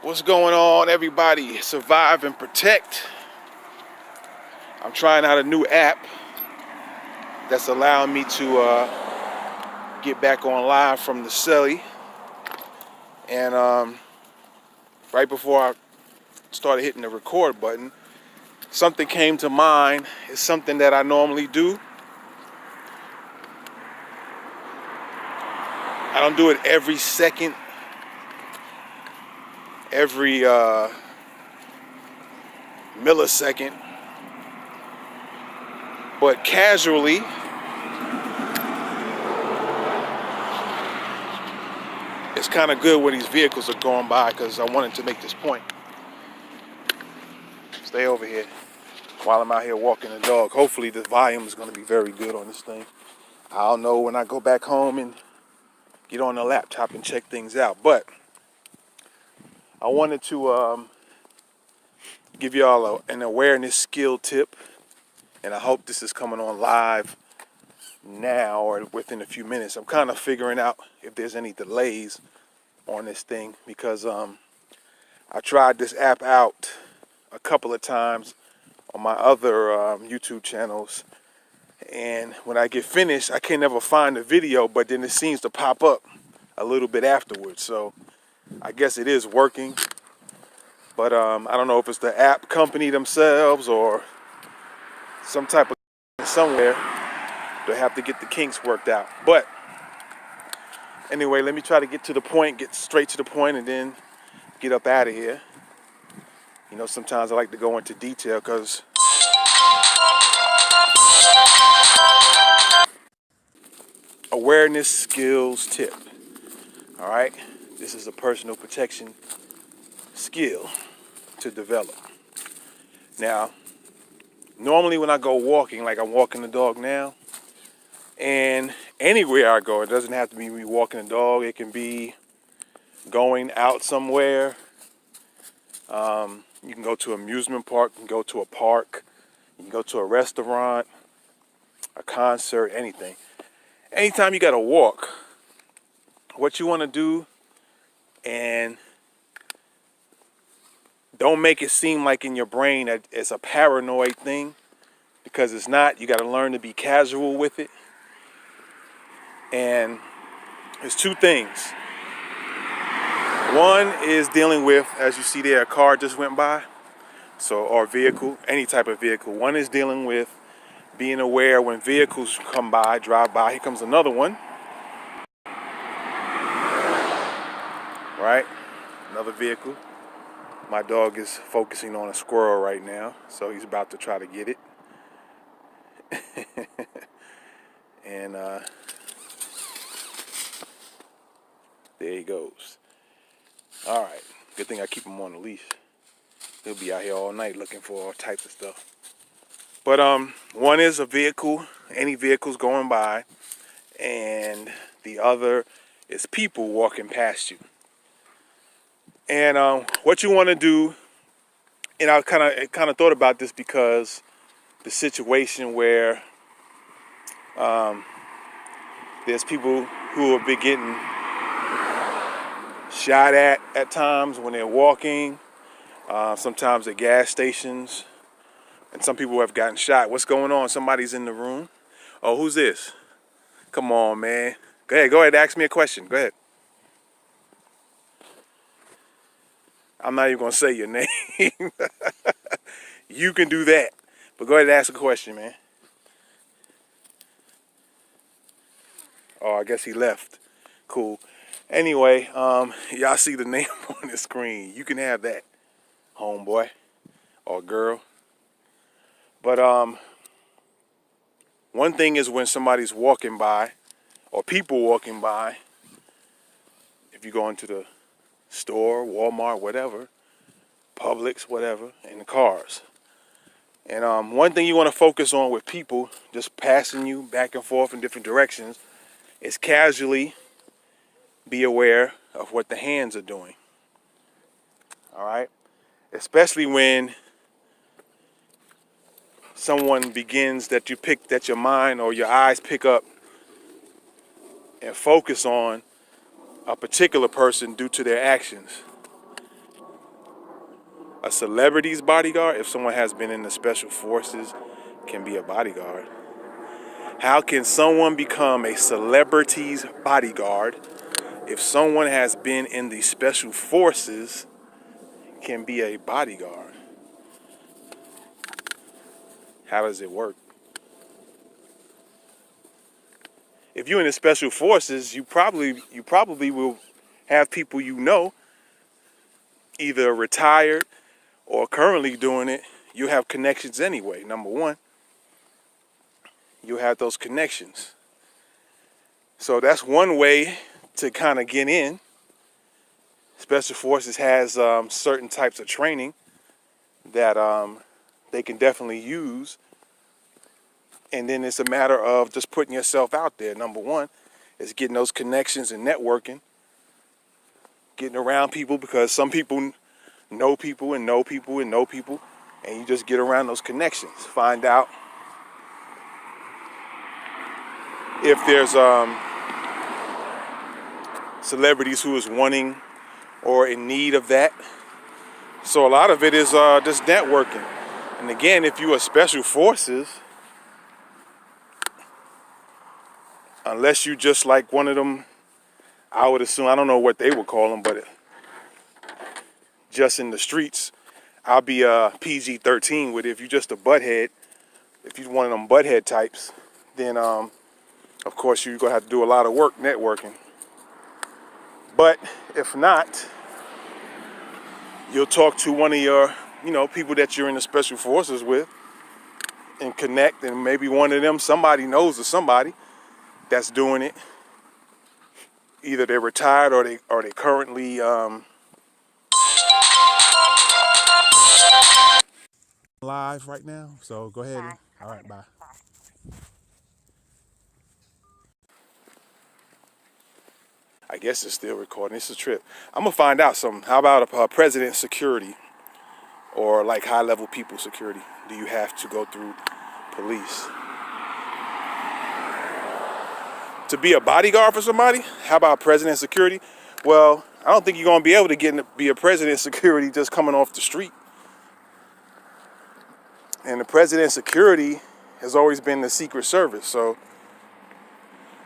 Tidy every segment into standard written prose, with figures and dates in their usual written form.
What's going on, everybody? Survive and protect. I'm trying out a new app that's allowing me to get back on live from the celly. And right before I started hitting the record button, something came to mind. It's something that I normally do. I don't do it every second, every millisecond, but casually, it's kind of good when these vehicles are going by, because I wanted to make this point. Stay over here while I'm out here walking the dog. Hopefully the volume is going to be very good on this thing. I'll know when I go back home and get on the laptop and check things out. But I wanted to give y'all an awareness skill tip, and I hope this is coming on live now or within a few minutes. I'm kind of figuring out if there's any delays on this thing, because I tried this app out a couple of times on my other YouTube channels, and when I get finished, I can never find the video, but then it seems to pop up a little bit afterwards. So I guess it is working, but I don't know if it's the app company themselves or some type of somewhere. They have to get the kinks worked out. But anyway, let me try to get to the point, get straight to the point, and then get up out of here. You know, sometimes I like to go into detail because awareness skills tip. All right, this is a personal protection skill to develop. Now, normally when I go walking, like I'm walking the dog now, and anywhere I go, it doesn't have to be me walking the dog. It can be going out somewhere. You can go to an amusement park, you can go to a park, you can go to a restaurant, a concert, anything. Anytime you gotta walk, what you wanna do, and don't make it seem like in your brain that it's a paranoid thing, because it's not. You gotta learn to be casual with it. And there's two things. One is dealing with, as you see there, a car just went by, so, or vehicle, any type of vehicle. One is dealing with being aware when vehicles come by, drive by. Here comes another one, right? Another vehicle. My dog is focusing on a squirrel right now, so he's about to try to get it. And there he goes. All right, good thing I keep him on the leash. He'll be out here all night looking for all types of stuff. But one is a vehicle, any vehicles going by, and the other is people walking past you. And what you want to do, and I kind of thought about this because the situation where there's people who have been getting shot at times when they're walking, sometimes at gas stations, and some people have gotten shot. What's going on? Somebody's in the room. Oh, who's this? Come on, man. Go ahead, ask me a question. Go ahead. I'm not even gonna say your name. You can do that, but go ahead and ask a question, man. Oh, I guess he left. Cool. Anyway, y'all see the name on the screen. You can have that, homeboy or girl. But one thing is when somebody's walking by, or people walking by, if you go into the store, Walmart, whatever, Publix, whatever, in the cars. And one thing you want to focus on with people just passing you back and forth in different directions is casually be aware of what the hands are doing. All right? Especially when someone begins that your mind or your eyes pick up and focus on a particular person due to their actions. A celebrity's bodyguard, if someone has been in the special forces, can be a bodyguard. How can someone become a celebrity's bodyguard if someone has been in the special forces can be a bodyguard? How does it work? If you're in the special forces, you probably will have people you know, either retired or currently doing it. You have connections anyway. Number one, you have those connections. So that's one way to kind of get in. Special Forces has certain types of training that they can definitely use. And then it's a matter of just putting yourself out there. Number one is getting those connections and networking, getting around people, because some people know people and know people and know people, and you just get around those connections. Find out if there's celebrities who is wanting or in need of that. So a lot of it is just networking. And again, if you are special forces, unless you just like one of them, I would assume, I don't know what they would call them, but just in the streets, I'll be PG-13 with it. If you're just a butthead, if you're one of them butthead types, then of course you're gonna have to do a lot of work networking. But if not, you'll talk to one of your, people that you're in the special forces with and connect, and maybe one of them, somebody knows of somebody that's doing it. Either they're retired or they currently live right now. So go ahead. All right, bye. I guess it's still recording. It's a trip. I'm gonna find out something. How about president security or like high-level people security? Do you have to go through police to be a bodyguard for somebody? How about president security? Well, I don't think you're gonna be able to be a president security just coming off the street. And the president security has always been the Secret Service, so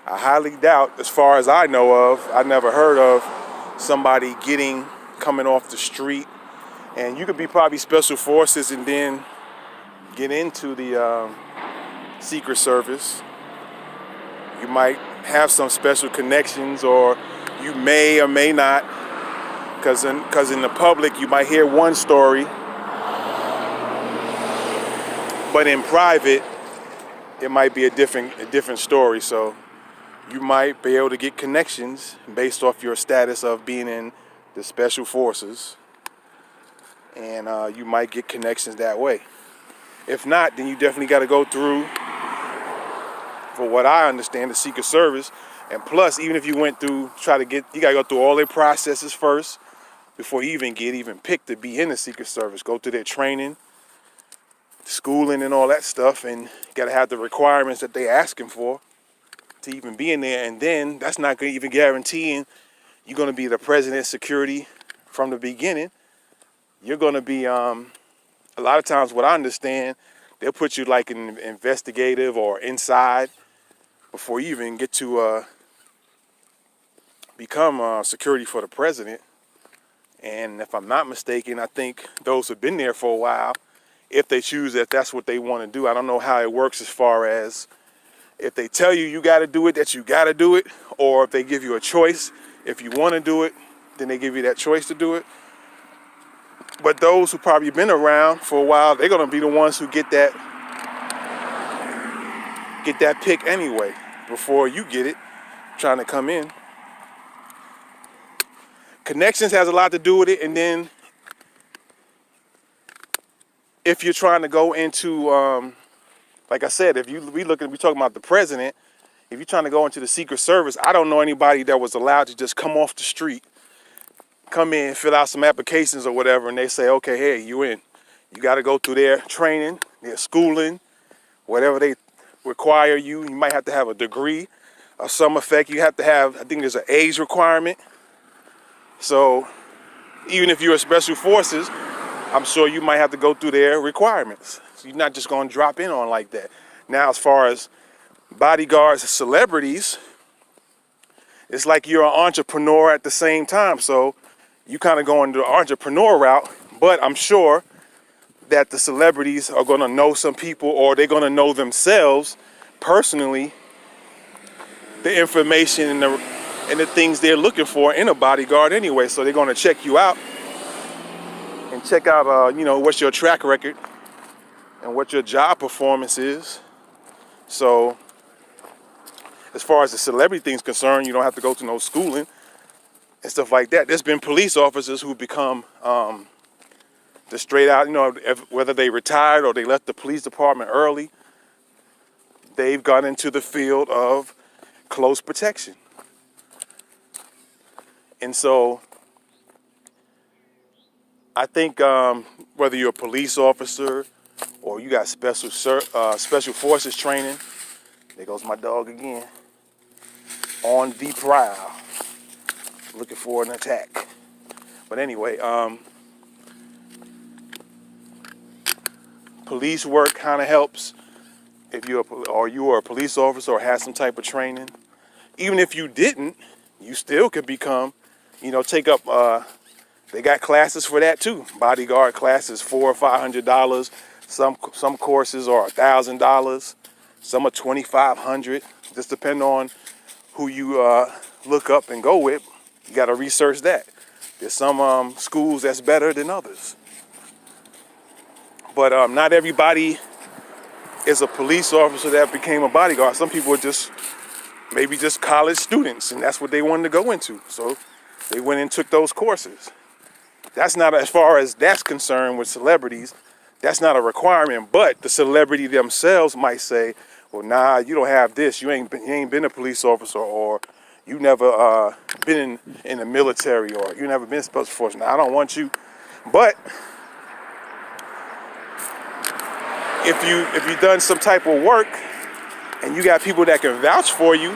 I highly doubt, as far as I know of, I never heard of somebody coming off the street. And you could be probably special forces and then get into the Secret Service. You might have some special connections, or you may or may not, because in the public you might hear one story, but in private it might be a different story. So you might be able to get connections based off your status of being in the special forces, and you might get connections that way. If not, then you definitely got to go through, for what I understand, the Secret Service. And plus, even if you went through, you got to go through all their processes first before you even get picked to be in the Secret Service. Go through their training, schooling, and all that stuff, and you got to have the requirements that they're asking for to even be in there. And then that's not going to even guaranteeing you're going to be the president's security from the beginning. You're going to be, a lot of times what I understand, they'll put you like an investigative or inside before you even get to become security for the president. And if I'm not mistaken, I think those who've been there for a while, if they choose that that's what they want to do. I don't know how it works as far as if they tell you got to do it, that you got to do it, or if they give you a choice. If you want to do it, then they give you that choice to do it. But those who probably been around for a while, they're going to be the ones who get that pick anyway before you get it, trying to come in. Connections has a lot to do with it. And then if you're trying to go into, like I said, we talking about the president, if you're trying to go into the Secret Service, I don't know anybody that was allowed to just come off the street, come in, fill out some applications or whatever, and they say, okay, hey, you in. You got to go through their training, their schooling, whatever they require you. You might have to have a degree of some effect. You have to have, I think there's an age requirement. So even if you're a special forces, I'm sure you might have to go through their requirements. So you're not just going to drop in on like that. Now, as far as bodyguards, celebrities, it's like you're an entrepreneur at the same time. So you kind of go into the entrepreneur route, but I'm sure that the celebrities are going to know some people, or they're going to know themselves personally the information and the things they're looking for in a bodyguard anyway. So they're going to check you out and check out, you know, what's your track record and what your job performance is. So as far as the celebrity thing's concerned, you don't have to go to no schooling and stuff like that. There's been police officers who become the straight out, you know, whether they retired or they left the police department early, they've gone into the field of close protection. And so I think whether you're a police officer or you got special forces training, there goes my dog again, on the prowl, looking for an attack. But anyway, police work kind of helps if you are a police officer or have some type of training. Even if you didn't, you still could become, you know, take up. They got classes for that too. Bodyguard classes, $400 or $500. Some courses are $1,000. Some are $2,500. Just depend on who you look up and go with. You got to research that. There's some schools that's better than others. But not everybody is a police officer that became a bodyguard. Some people are just maybe just college students, and that's what they wanted to go into. So they went and took those courses. That's not, as far as that's concerned with celebrities, that's not a requirement. But the celebrity themselves might say, well, nah, you don't have this. You ain't been a police officer, or you never been in the military, or you never been special forces. Now, I don't want you. But if you've done some type of work and you got people that can vouch for you,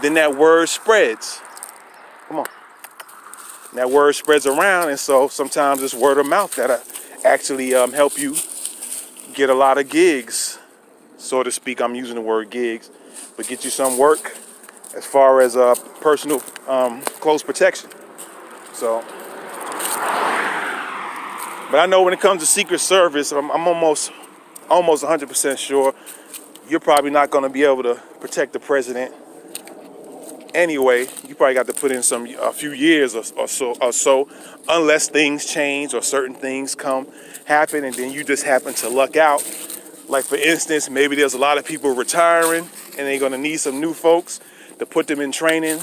then that word spreads. Come on. And that word spreads around, and so sometimes it's word of mouth that actually help you get a lot of gigs, so to speak. I'm using the word gigs, but get you some work as far as personal close protection. So, but I know when it comes to Secret Service, I'm almost 100% sure you're probably not going to be able to protect the president anyway. You probably got to put in a few years or so, unless things change or certain things happen, and then you just happen to luck out. Like, for instance, maybe there's a lot of people retiring and they're going to need some new folks to put them in training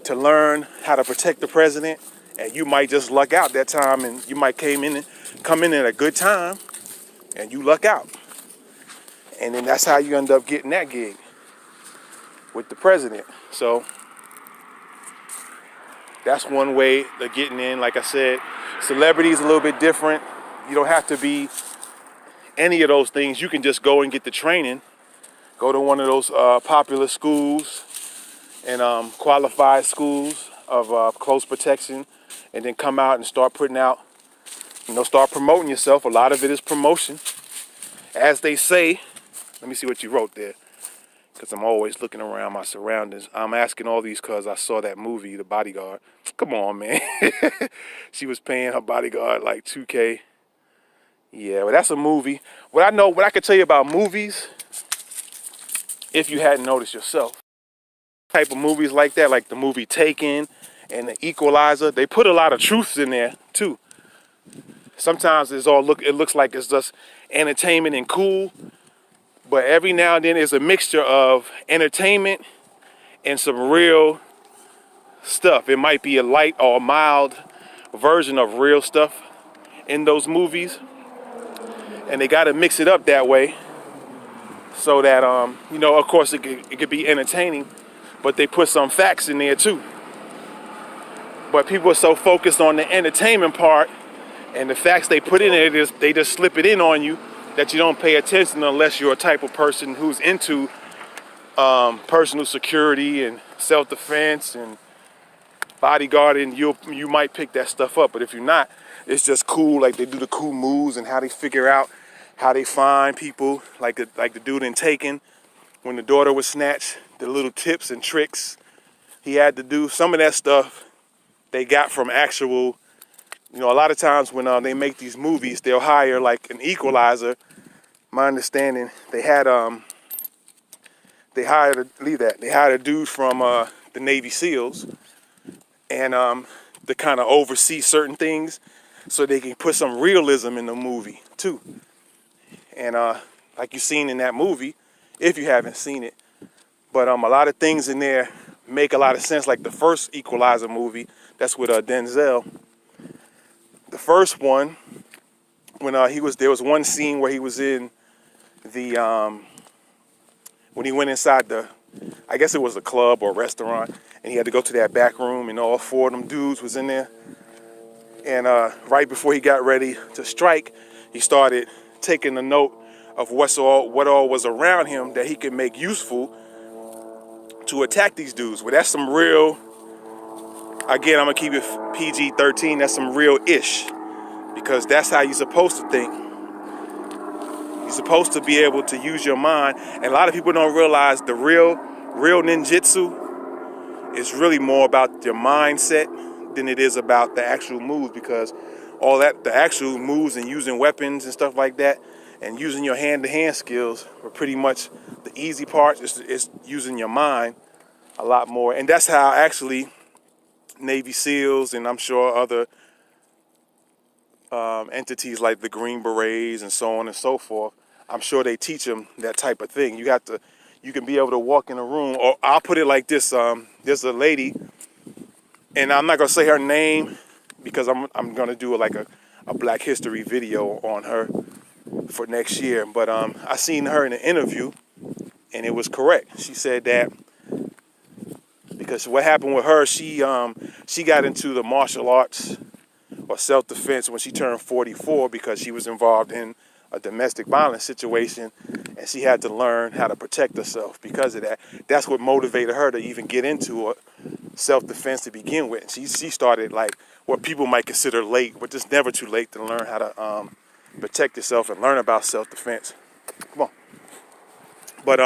to learn how to protect the president, and you might just luck out that time, and you might come in at a good time and you luck out, and then that's how you end up getting that gig with the president. So that's one way of getting in. Like I said, celebrity is a little bit different. You don't have to be any of those things. You can just go and get the training, go to one of those popular schools and qualified schools of close protection, and then come out and start putting out, start promoting yourself. A lot of it is promotion. As they say, let me see what you wrote there, because I'm always looking around my surroundings. I'm asking all these because I saw that movie, The Bodyguard. Come on, man. She was paying her bodyguard like $2K. Yeah, well, that's a movie. What I could tell you about movies, if you hadn't noticed yourself, type of movies like that, like the movie Taken and The Equalizer, they put a lot of truths in there too. Sometimes it looks like it's just entertainment and cool, but every now and then there's a mixture of entertainment and some real stuff. It might be a light or a mild version of real stuff in those movies, and they got to mix it up that way so that of course it could be entertaining, but they put some facts in there too. But people are so focused on the entertainment part, and the facts they put in there, they just slip it in on you, that you don't pay attention unless you're a type of person who's into personal security and self-defense and bodyguarding, you might pick that stuff up. But if you're not, it's just cool. Like they do the cool moves and how they figure out how they find people. Like the dude in Taken, when the daughter was snatched, the little tips and tricks he had to do. Some of that stuff they got from actual. You know, a lot of times when they make these movies, they'll hire like an equalizer. My understanding, they hired a dude from the Navy SEALs, and to kind of oversee certain things, so they can put some realism in the movie too. And like you've seen in that movie, if you haven't seen it, but a lot of things in there make a lot of sense. Like the first Equalizer movie, that's with Denzel. The first one, when there was one scene where he was in the when he went inside I guess it was a club or a restaurant, and he had to go to that back room, and all four of them dudes was in there. And right before he got ready to strike, he started taking a note of what all was around him that he could make useful to attack these dudes. Well, that's some real, again, I'm gonna keep it PG-13, that's some real ish, because that's how you're supposed to think. You're supposed to be able to use your mind, and a lot of people don't realize the real ninjutsu is really more about your mindset than it is about the actual moves, because all that, the actual moves and using weapons and stuff like that, and using your hand-to-hand skills are pretty much the easy part. It's using your mind a lot more, and that's how actually Navy SEALs and I'm sure other entities like the Green Berets and so on and so forth, I'm sure they teach them that type of thing. You can be able to walk in a room, or I'll put it like this: there's a lady, and I'm not gonna say her name because I'm gonna do like a Black History video on her for next year. But I seen her in an interview, and it was correct. She said that because what happened with her, she got into the martial arts or self-defense when she turned 44 because she was involved in a domestic violence situation, and she had to learn how to protect herself because of that. That's what motivated her to even get into self-defense to begin with. She started like what people might consider late, but it's never too late to learn how to protect yourself and learn about self-defense. Come on. But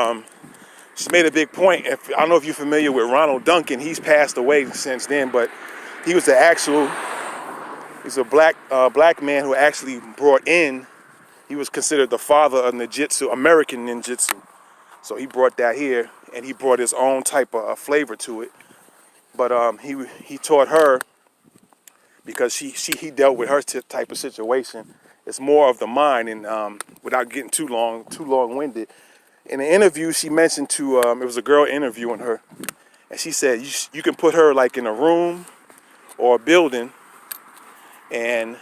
she made a big point. I don't know if you're familiar with Ronald Duncan. He's passed away since then, but he was he's a black man who actually brought in, he was considered the father of ninjutsu, American ninjutsu. So he brought that here, and he brought his own type of flavor to it. But he taught her, because he dealt with her type of situation. It's more of the mind, and without getting too long-winded. In an interview, she mentioned it was a girl interviewing her, and she said you can put her like in a room or a building, and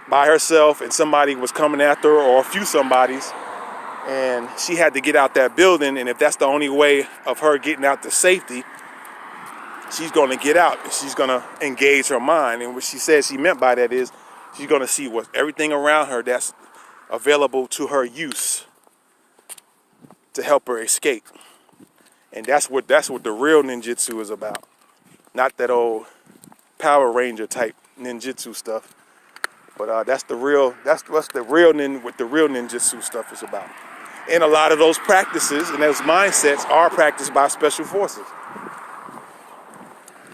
by herself, and somebody was coming after her, or a few somebodies, and she had to get out that building, and if that's the only way of her getting out to safety, she's going to get out. She's going to engage her mind. And what she said she meant by that is she's going to see everything around her that's available to her use to help her escape. And that's what the real ninjutsu is about. Not that old Power Ranger type ninjutsu stuff. But that's what the real ninjutsu stuff is about. And a lot of those practices and those mindsets are practiced by special forces.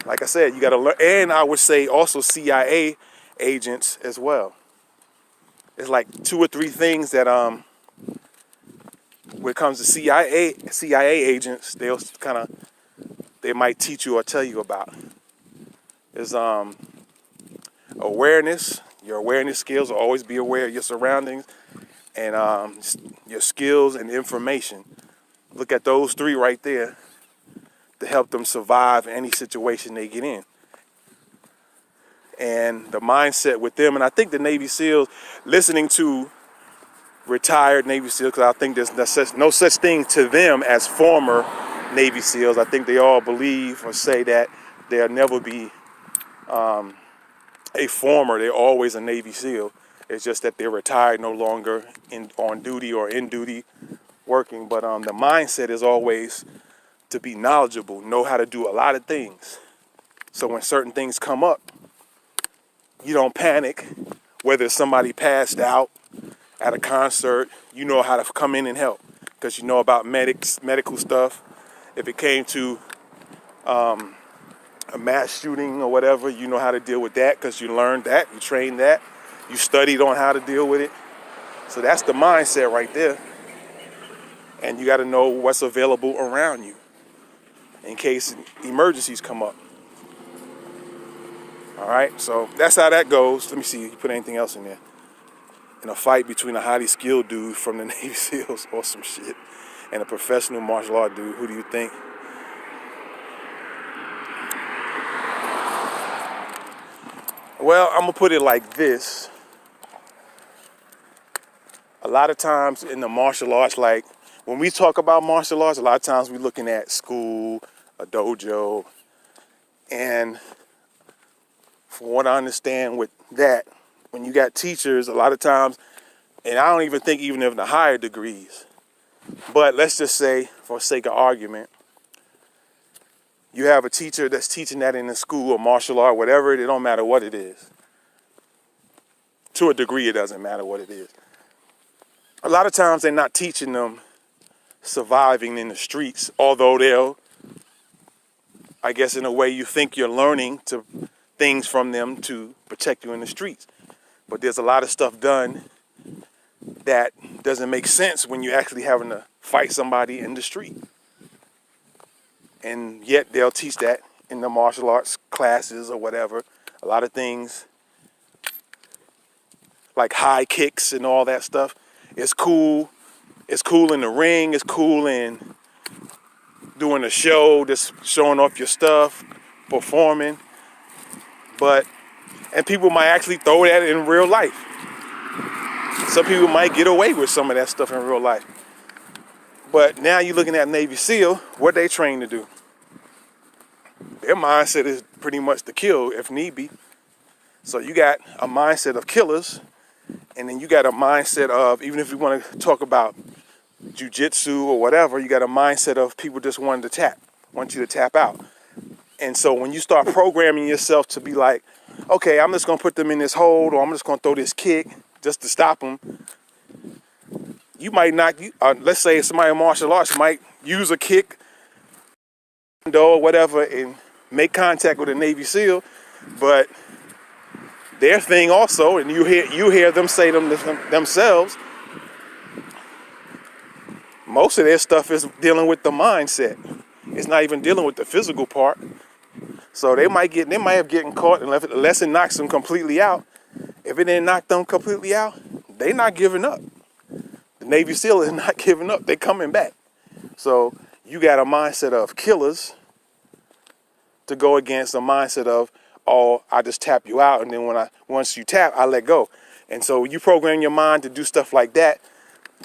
Like I said, you got to learn, and I would say also CIA agents as well. It's like 2 or 3 things that when it comes to CIA agents, they might teach you or tell you about. Is awareness. Your awareness skills will always be aware of your surroundings, and your skills and information. Look at those 3 right there to help them survive any situation they get in. And the mindset with them, and I think the Navy SEALs, listening to retired Navy SEALs, because I think there's no such thing to them as former Navy SEALs. I think they all believe or say that there'll never be a former, they're always a Navy SEAL. It's just that they're retired, no longer on duty or in duty working. But the mindset is always to be knowledgeable, know how to do a lot of things. So when certain things come up, you don't panic. Whether it's somebody passed out at a concert, you know how to come in and help because you know about medical stuff. If it came to a mass shooting or whatever, you know how to deal with that because you learned that, you trained that, you studied on how to deal with it. So that's the mindset right there. And you got to know what's available around you in case emergencies come up. All right, so that's how that goes. Let me see, you put anything else in there? In a fight between a highly skilled dude from the Navy SEALs or some shit and a professional martial art dude, who do you think? Well, I'm gonna put it like this. A lot of times in the martial arts, like when we talk about martial arts, a lot of times we're looking at school, a dojo, and from what I understand with that, when you got teachers, a lot of times, and I don't even think even in the higher degrees, but let's just say, for sake of argument, you have a teacher that's teaching that in the school or martial art, whatever, it don't matter what it is. To a degree, it doesn't matter what it is. A lot of times they're not teaching them surviving in the streets, although they'll, I guess in a way you think you're learning to things from them to protect you in the streets. But there's a lot of stuff done that doesn't make sense when you're actually having to fight somebody in the street. And yet they'll teach that in the martial arts classes or whatever. A lot of things like high kicks and all that stuff. It's cool. It's cool in the ring. It's cool in doing a show, just showing off your stuff, performing. And people might actually throw that in real life. Some people might get away with some of that stuff in real life. But now you're looking at Navy SEAL, what they trained to do. Their mindset is pretty much to kill if need be. So you got a mindset of killers, and then you got a mindset of, even if you want to talk about jujitsu or whatever, you got a mindset of people just want you to tap out. And so when you start programming yourself to be like, okay, I'm just going to put them in this hold, or I'm just going to throw this kick just to stop them, you might not, let's say somebody in martial arts might use a kick or whatever and make contact with a Navy SEAL, but their thing also, and you hear them say themselves, most of their stuff is dealing with the mindset. It's not even dealing with the physical part. So they might have gotten caught unless it knocks them completely out. If it didn't knock them completely out, they're not giving up. The Navy SEAL is not giving up. They're coming back. So you got a mindset of killers to go against a mindset of, oh, I just tap you out, and then once you tap, I let go. And so you program your mind to do stuff like that,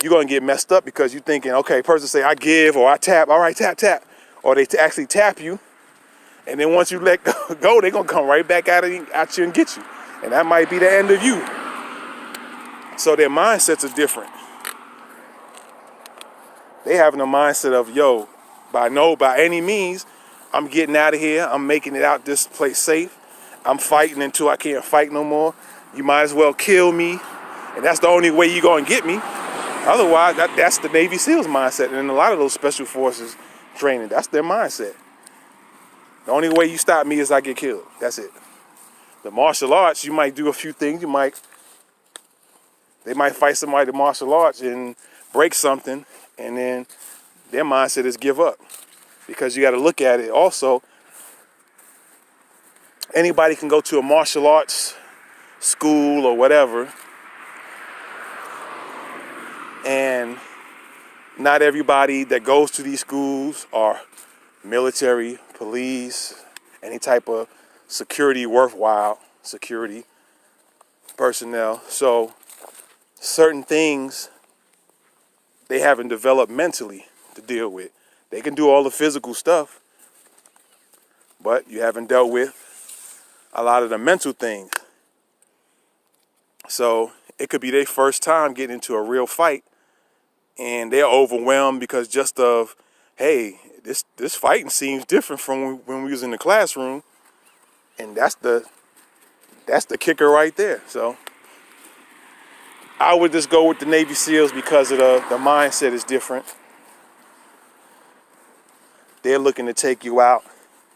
you're going to get messed up because you're thinking, okay, person say I give or I tap, all right, tap, tap. Or they actually tap you, and then once you let go, they're going to come right back at you and get you. And that might be the end of you. So their mindsets are different. They having a mindset of, yo, by any means, I'm getting out of here. I'm making it out this place safe. I'm fighting until I can't fight no more. You might as well kill me. And that's the only way you're going to get me. Otherwise, that's the Navy SEALs mindset. And a lot of those special forces training, that's their mindset. The only way you stop me is I get killed. That's it. The martial arts, you might do a few things. They might fight somebody in martial arts and break something, and then their mindset is give up. Because you got to look at it also. Anybody can go to a martial arts school or whatever, and not everybody that goes to these schools are military, police, any type of worthwhile security personnel. So certain things they haven't developed mentally to deal with. They can do all the physical stuff, but you haven't dealt with a lot of the mental things. So it could be their first time getting into a real fight, and they're overwhelmed because just of, hey, this fighting seems different from when we was in the classroom, and that's the kicker right there. So I would just go with the Navy SEALs because of the mindset is different. They're looking to take you out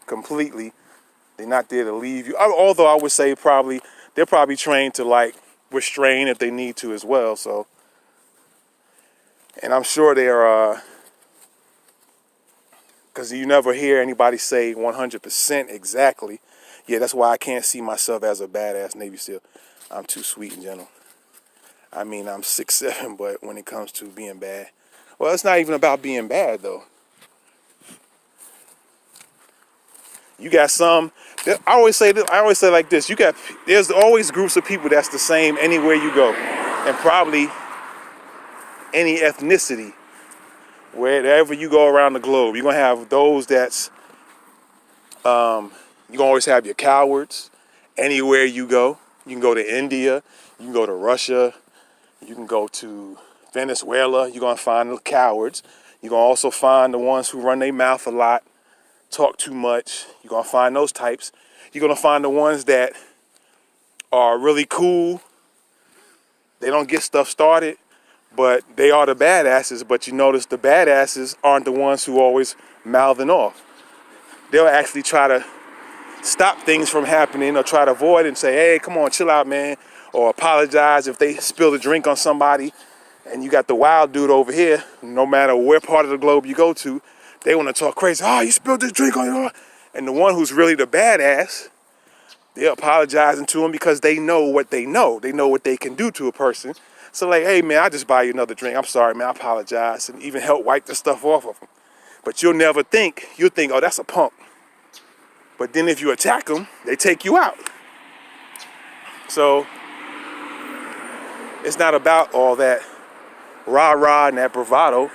completely. They're not there to leave you. Although I would say they're probably trained to like restrain if they need to as well. So, and I'm sure they're, because you never hear anybody say 100% exactly. Yeah, that's why I can't see myself as a badass Navy SEAL. I'm too sweet and gentle. I mean, I'm 6'7", but when it comes to being bad, well, it's not even about being bad though. You got some. I always say this. I always say like this. There's always groups of people that's the same anywhere you go, and probably any ethnicity, wherever you go around the globe, you're gonna have those that's. You're gonna always have your cowards. Anywhere you go, you can go to India, you can go to Russia, you can go to Venezuela. You're gonna find the cowards. You're gonna also find the ones who run their mouth a lot, talk too much. You're gonna find those types. You're gonna find the ones that are really cool. They don't get stuff started, but they are the badasses. But you notice the badasses aren't the ones who always mouthing off. They'll actually try to stop things from happening or try to avoid it and say, hey, come on, chill out, man. Or apologize if they spill a drink on somebody. And you got the wild dude over here, no matter where part of the globe you go to, they want to talk crazy. Oh, you spilled this drink on your... And the one who's really the badass, they're apologizing to him because they know what they know. They know what they can do to a person. So like, hey, man, I just buy you another drink. I'm sorry, man, I apologize. And even help wipe the stuff off of them. But you'll think, oh, that's a punk. But then if you attack them, they take you out. So it's not about all that rah-rah and that bravado.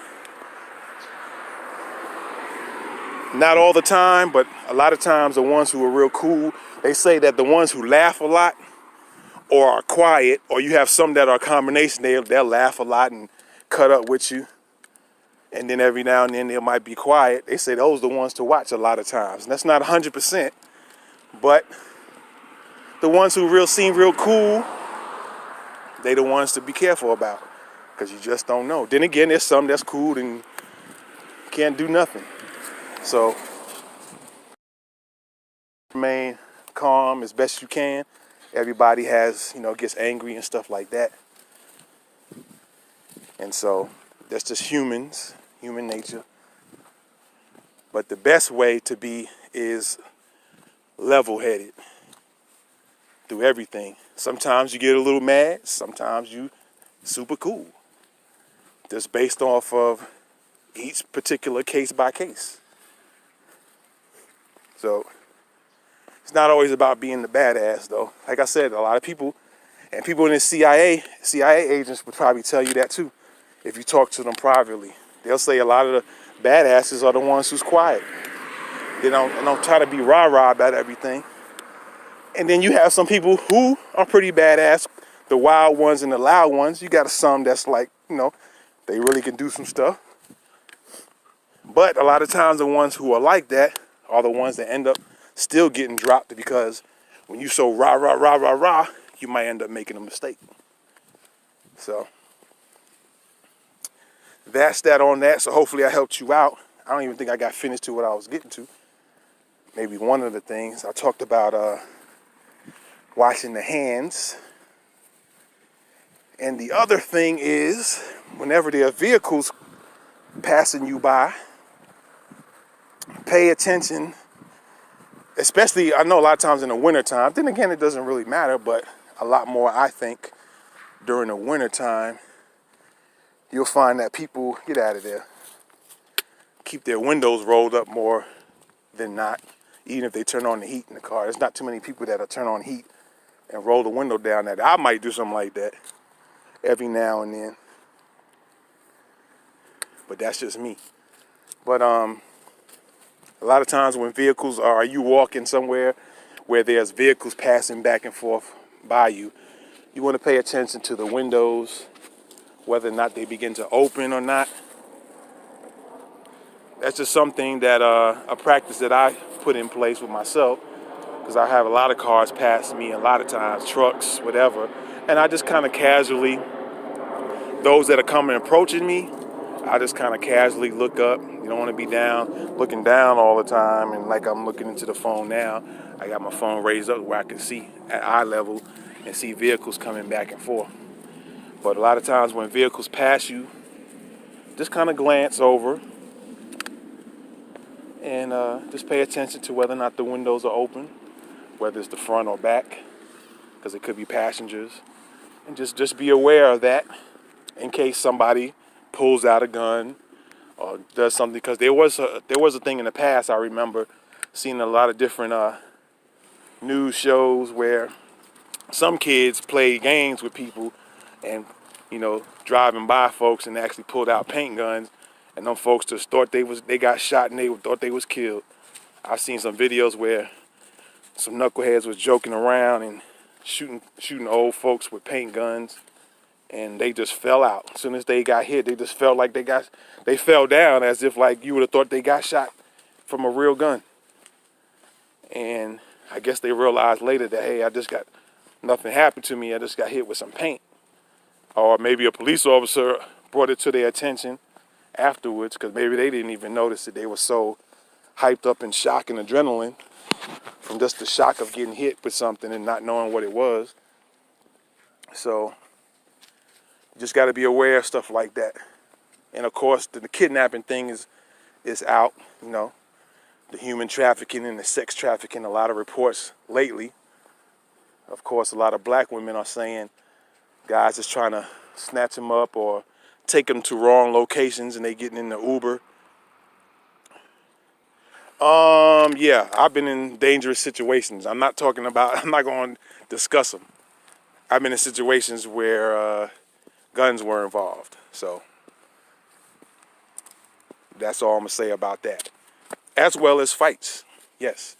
Not all the time, but a lot of times the ones who are real cool, they say that the ones who laugh a lot or are quiet, or you have some that are a combination, they'll laugh a lot and cut up with you. And then every now and then they might be quiet. They say those are the ones to watch a lot of times. And that's not 100%, but the ones who seem real cool, they the ones to be careful about, because you just don't know. Then again, there's some that's cool and can't do nothing. So remain calm as best you can. Everybody gets angry and stuff like that. And so that's just human nature. But the best way to be is level-headed through everything. Sometimes you get a little mad, sometimes you super cool. Just based off of each particular case by case. So it's not always about being the badass though. Like I said, a lot of people, and people in the CIA agents would probably tell you that too. If you talk to them privately, they'll say a lot of the badasses are the ones who's quiet. They don't try to be rah-rah about everything. And then you have some people who are pretty badass, the wild ones and the loud ones. You got some that's like, they really can do some stuff. But a lot of times the ones who are like that are the ones that end up still getting dropped, because when you so rah, rah, rah, rah, rah, you might end up making a mistake. So that's that on that. So hopefully I helped you out. I don't even think I got finished to what I was getting to. Maybe one of the things I talked about, washing the hands. And the other thing is, whenever there are vehicles passing you by, pay attention. Especially, I know a lot of times in the wintertime. Then again, it doesn't really matter, but a lot more, I think, during the wintertime, you'll find that people get out of there, keep their windows rolled up more than not, even if they turn on the heat in the car. There's not too many people that'll turn on heat and roll the window down. That I might do something like that every now and then, but that's just me. But a lot of times when vehicles are you walking somewhere where there's vehicles passing back and forth by you, you want to pay attention to the windows, whether or not they begin to open or not. that's just something that a practice that I put in place with myself, because I have a lot of cars pass me a lot of times, trucks, whatever, and I just kind of casually, those that are coming approaching me, I just kind of casually look up. You don't want to be looking down all the time, and like I'm looking into the phone now, I got my phone raised up where I can see at eye level and see vehicles coming back and forth. But a lot of times when vehicles pass you, just kind of glance over and just pay attention to whether or not the windows are open, whether it's the front or back, because it could be passengers. And just be aware of that in case somebody pulls out a gun or does something. Because there was a thing in the past, I remember seeing a lot of different news shows where some kids played games with people and, driving by folks and actually pulled out paint guns, and them folks just thought they got shot and they thought they was killed. I've seen some videos where some knuckleheads was joking around and shooting old folks with paint guns, and they just fell out. As soon as they got hit, they just felt like they fell down as if like you would have thought they got shot from a real gun. And I guess they realized later that, hey, nothing happened to me. I just got hit with some paint. Or maybe a police officer brought it to their attention afterwards, because maybe they didn't even notice it. They were so hyped up in shock and adrenaline from just the shock of getting hit with something and not knowing what it was. So you just got to be aware of stuff like that. And of course, the kidnapping thing is out. The human trafficking and the sex trafficking. A lot of reports lately. Of course, a lot of black women are saying guys is trying to snatch them up or take them to wrong locations, and they getting in the Uber. Yeah, I've been in dangerous situations. I'm not going to discuss them. I've been in situations where guns were involved. So that's all I'm going to say about that. As well as fights. Yes.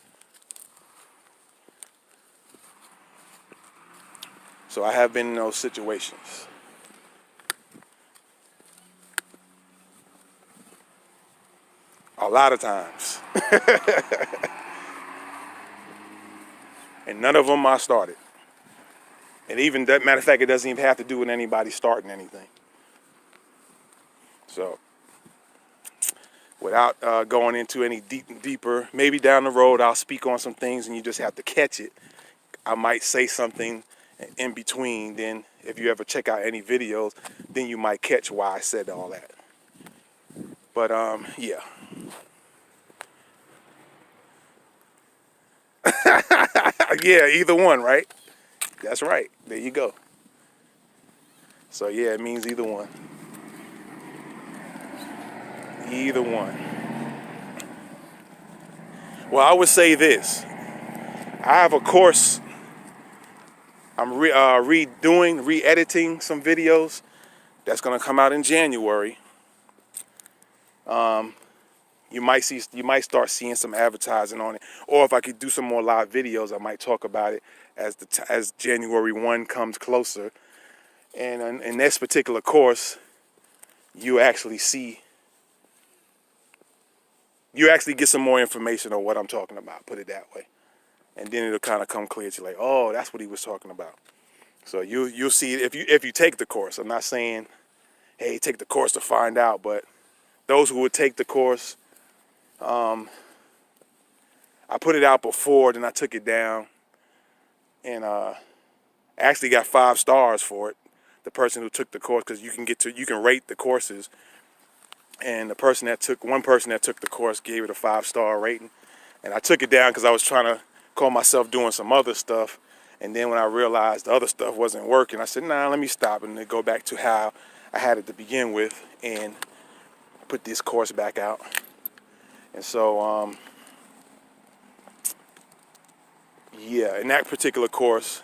So I have been in those situations. A lot of times. And none of them I started. And even that matter of fact, it doesn't even have to do with anybody starting anything. So without going into any deeper, maybe down the road I'll speak on some things and you just have to catch it. I might say something in between. Then if you ever check out any videos, then you might catch why I said all that. But yeah. Yeah, either one, right? That's right. There you go. So yeah, it means either one. Either one. Well, I would say this. I have a course. I'm re-editing some videos that's gonna come out in January. You might start seeing some advertising on it, or if I could do some more live videos, I might talk about it as January 1 comes closer. And in this particular course, you actually get some more information on what I'm talking about. Put it that way, and then it'll kind of come clear to you, like, oh, that's what he was talking about. So you'll see it if you take the course. I'm not saying, hey, take the course to find out, but those who would take the course. I put it out before, then I took it down, and actually got 5 stars for it. The person who took the course, because you can rate the courses, and one person that took the course gave it a 5-star rating, and I took it down because I was trying to call myself doing some other stuff, and then when I realized the other stuff wasn't working, I said, nah, let me stop and then go back to how I had it to begin with and put this course back out. And so, yeah, in that particular course,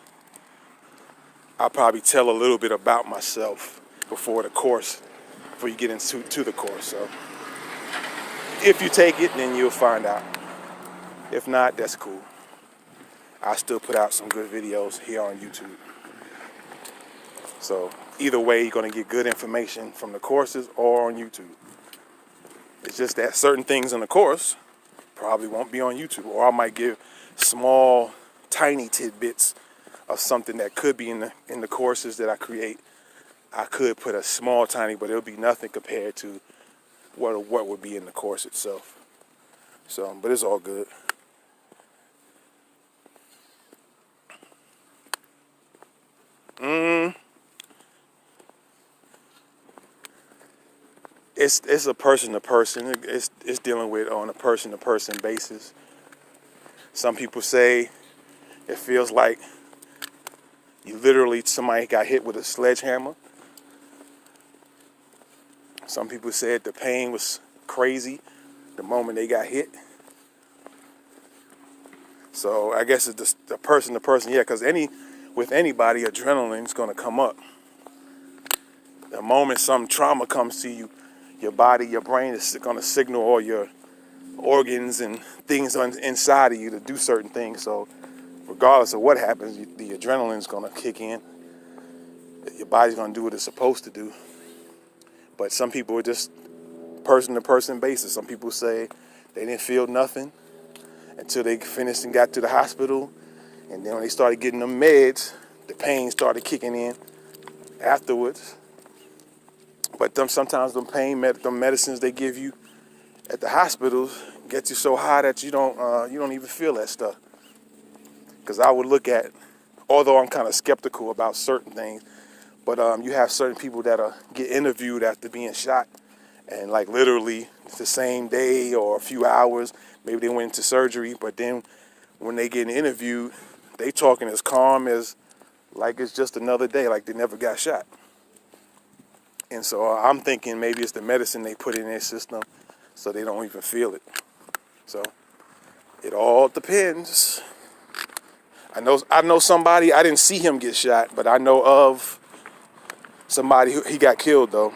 I'll probably tell a little bit about myself before you get into the course. So if you take it, then you'll find out. If not, that's cool. I still put out some good videos here on YouTube. So either way, you're going to get good information from the courses or on YouTube. It's just that certain things in the course probably won't be on YouTube, or I might give small, tiny tidbits of something that could be in the courses that I create. I could put a small, tiny, but it'll be nothing compared to what would be in the course itself. So, but it's all good. It's a person to person. It's dealing with on a person to person basis. Some people say it feels like somebody got hit with a sledgehammer. Some people said the pain was crazy the moment they got hit. So I guess it's just the person to person, yeah, because with anybody, adrenaline's gonna come up. The moment some trauma comes to you, your body, your brain is gonna signal all your organs and things inside of you to do certain things. So regardless of what happens, the adrenaline's gonna kick in. Your body's gonna do what it's supposed to do. But some people are just person to person basis. Some people say they didn't feel nothing until they finished and got to the hospital. And then when they started getting them meds, the pain started kicking in afterwards. But sometimes them medicines they give you at the hospitals get you so high that you don't even feel that stuff. Because I would look at, although I'm kind of skeptical about certain things, but you have certain people that get interviewed after being shot, and like literally the same day or a few hours, maybe they went into surgery, but then when they get interviewed, they talking as calm as like it's just another day, like they never got shot. And so I'm thinking maybe it's the medicine they put in their system so they don't even feel it. So it all depends. I know somebody, I didn't see him get shot, but I know of somebody he got killed though.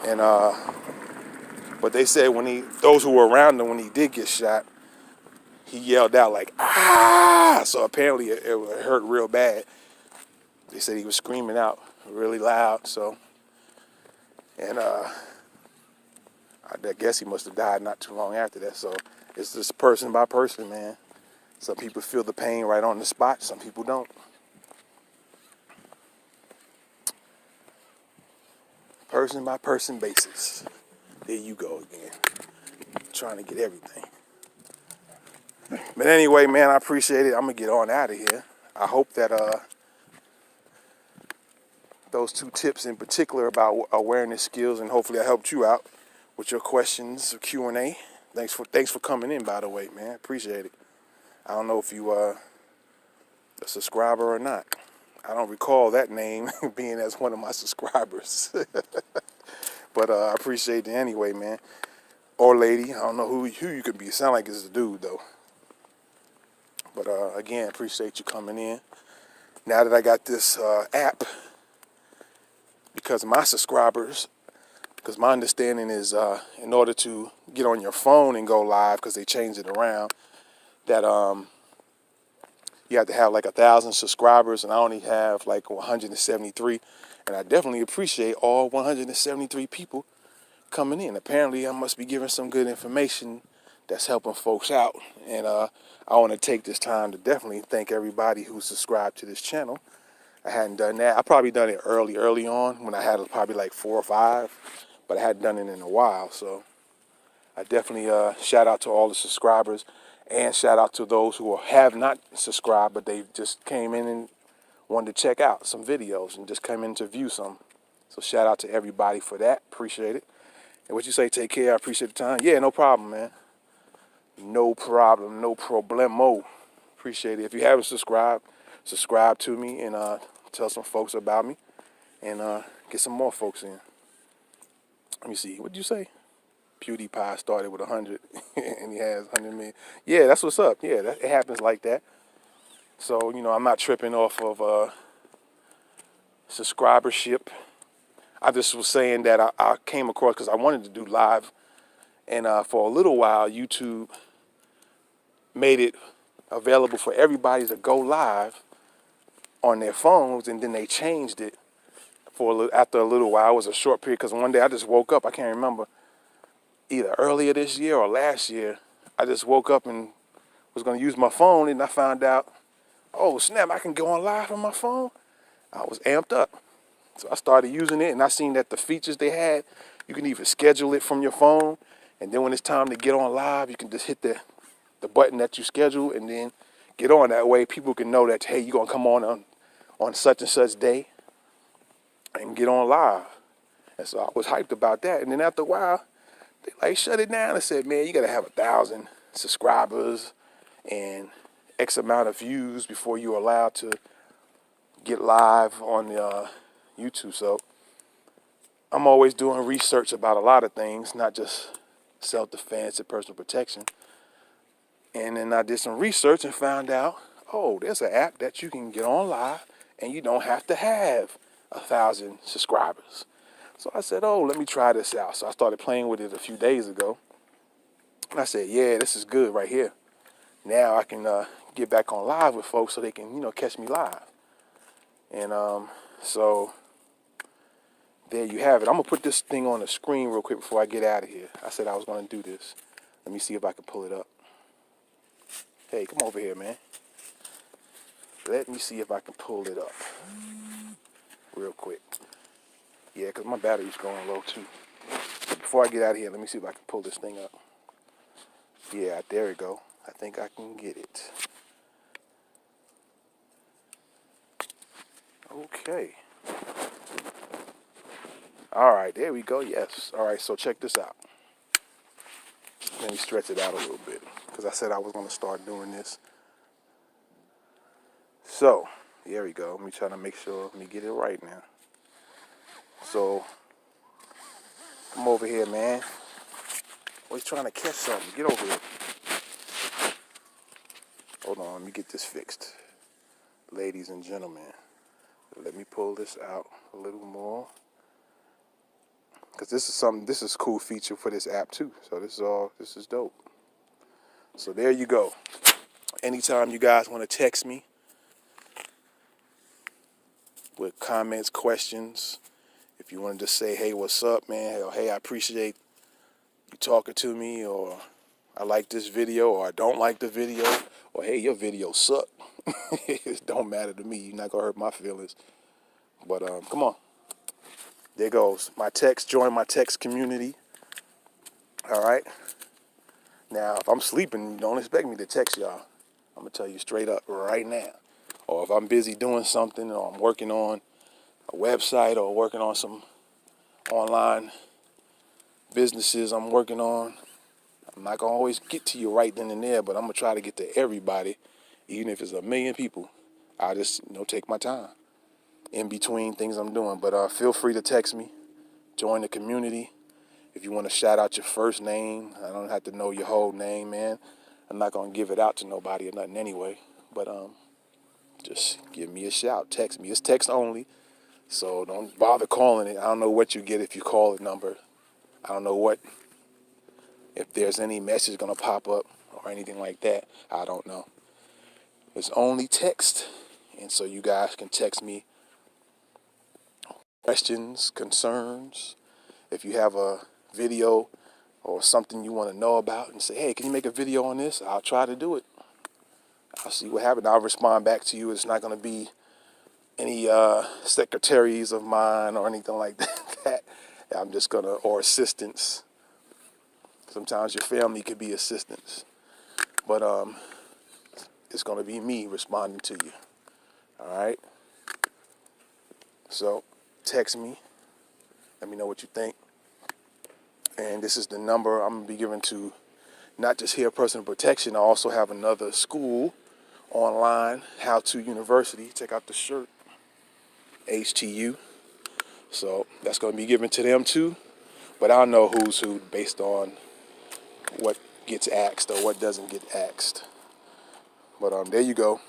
And but they said those who were around him when he did get shot, he yelled out like, ah! So apparently it hurt real bad. They said he was screaming out really loud, so. And I guess he must have died not too long after that. So it's just person by person, man. Some people feel the pain right on the spot. Some people don't. Person by person basis. There you go again. Trying to get everything. But anyway, man, I appreciate it. I'm going to get on out of here. I hope that those 2 tips in particular about awareness skills, and hopefully I helped you out with your questions, Q&A. Thanks for coming in, by the way, man. Appreciate it. I don't know if you a subscriber or not. I don't recall that name being as one of my subscribers. But I appreciate it anyway, man. Or lady. I don't know who you could be. It sound like it's a dude, though. But again, appreciate you coming in. Now that I got this app, because my subscribers, because my understanding is in order to get on your phone and go live, because they changed it around, that you have to have like 1,000 subscribers, and I only have like 173. And I definitely appreciate all 173 people coming in. Apparently, I must be giving some good information that's helping folks out. And I want to take this time to definitely thank everybody who subscribed to this channel. I hadn't done that. I probably done it early on when I had probably like 4 or 5, but I hadn't done it in a while. So I definitely shout out to all the subscribers, and shout out to those who have not subscribed, but they just came in and wanted to check out some videos and just came in to view some. So shout out to everybody for that. Appreciate it. And what you say, take care. I appreciate the time. Yeah, no problem, man. No problem. No problemo. Appreciate it. If you haven't subscribed, subscribe to me and tell some folks about me, and get some more folks in. Let me see. What did you say? PewDiePie started with 100 and he has 100 million. Yeah, that's what's up. Yeah, it happens like that. So, I'm not tripping off of subscribership. I just was saying that I came across, because I wanted to do live, and for a little while, YouTube made it available for everybody to go live on their phones, and then they changed it after a little while. It was a short period, because one day I just woke up, I can't remember, either earlier this year or last year, I just woke up and was going to use my phone, and I found out, oh, snap, I can go on live on my phone. I was amped up. So I started using it, and I seen that the features they had, you can even schedule it from your phone, and then when it's time to get on live, you can just hit the button that you schedule and then get on. That way people can know that, hey, you're going to come on such and such day and get on live. And so I was hyped about that. And then after a while, they like shut it down and said, man, you got to have 1,000 subscribers and X amount of views before you're allowed to get live on the YouTube. So I'm always doing research about a lot of things, not just self-defense and personal protection. And then I did some research and found out, oh, there's an app that you can get on live and you don't have to have 1,000 subscribers. So I said, oh, let me try this out. So I started playing with it a few days ago. And I said, yeah, this is good right here. Now I can get back on live with folks so they can, catch me live. And so there you have it. I'm going to put this thing on the screen real quick before I get out of here. I said I was going to do this. Let me see if I can pull it up. Hey, come over here, man. Let me see if I can pull it up real quick. Yeah, because my battery's going low, too. So before I get out of here, let me see if I can pull this thing up. Yeah, there we go. I think I can get it. Okay. All right, there we go. Yes. All right, so check this out. Let me stretch it out a little bit because I said I was going to start doing this. So, there we go. Let me try to make sure. Let me get it right now. So, come over here, man. Always trying to catch something. Get over here. Hold on, let me get this fixed. Ladies and gentlemen, let me pull this out a little more. Because this is a cool feature for this app too. So this is dope. So there you go. Anytime you guys want to text me with comments, questions, if you wanted to say, hey, what's up, man? Or, hey, I appreciate you talking to me, or I like this video, or I don't like the video, or hey, your video suck. It don't matter to me. You're not going to hurt my feelings. But come on. There goes my text. Join my text community. All right. Now, if I'm sleeping, don't expect me to text y'all. I'm going to tell you straight up right now. Or if I'm busy doing something, or I'm working on a website, or working on some online businesses I'm working on, I'm not going to always get to you right then and there, but I'm going to try to get to everybody, even if it's 1 million people. I'll just, take my time in between things I'm doing. But feel free to text me. Join the community. If you want to shout out your first name, I don't have to know your whole name, man. I'm not going to give it out to nobody or nothing anyway. But just give me a shout. Text me. It's text only, so don't bother calling it. I don't know what you get if you call the number. I don't know if there's any message going to pop up or anything like that. I don't know. It's only text, and so you guys can text me questions, concerns. If you have a video or something you want to know about and say, hey, can you make a video on this? I'll try to do it. I'll see what happens. I'll respond back to you. It's not going to be any secretaries of mine or anything like that. I'm just going to, or assistants. Sometimes your family could be assistants. But it's going to be me responding to you. All right? So text me. Let me know what you think. And this is the number I'm going to be giving to not just here personal protection. I also have another school online, How To University. Check out the shirt, HTU. So that's going to be given to them too. But I'll know who's who based on what gets asked or what doesn't get asked. But there you go.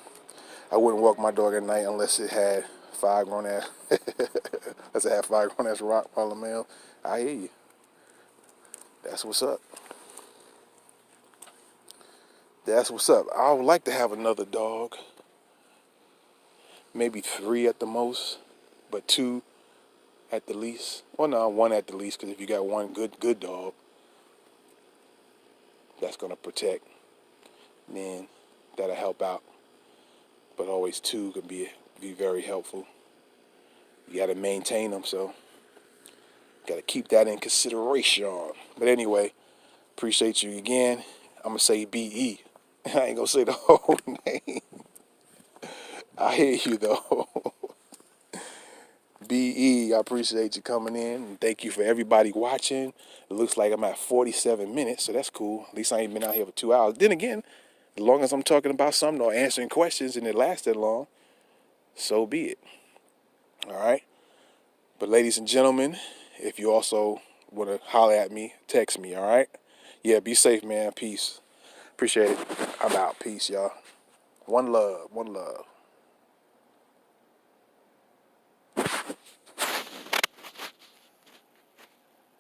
I wouldn't walk my dog at night unless it had 5 grown ass. Unless it had 5 grown ass Rottweiler male. I hear you. That's what's up. That's what's up. I would like to have another dog. Maybe 3 at the most, but 2 at the least. Well, no, 1 at the least, because if you got one good dog, that's going to protect, then that'll help out. But always two can be very helpful. You got to maintain them, so got to keep that in consideration. But anyway, appreciate you again. I'm going to say BE. I ain't going to say the whole name. I hear you, though. BE, I appreciate you coming in. And thank you for everybody watching. It looks like I'm at 47 minutes, so that's cool. At least I ain't been out here for 2 hours. Then again, as long as I'm talking about something or answering questions and it lasts that long, so be it. All right? But ladies and gentlemen, if you also want to holler at me, text me, all right? Yeah, be safe, man. Peace. Appreciate it. I'm out. Peace, y'all. One love. One love.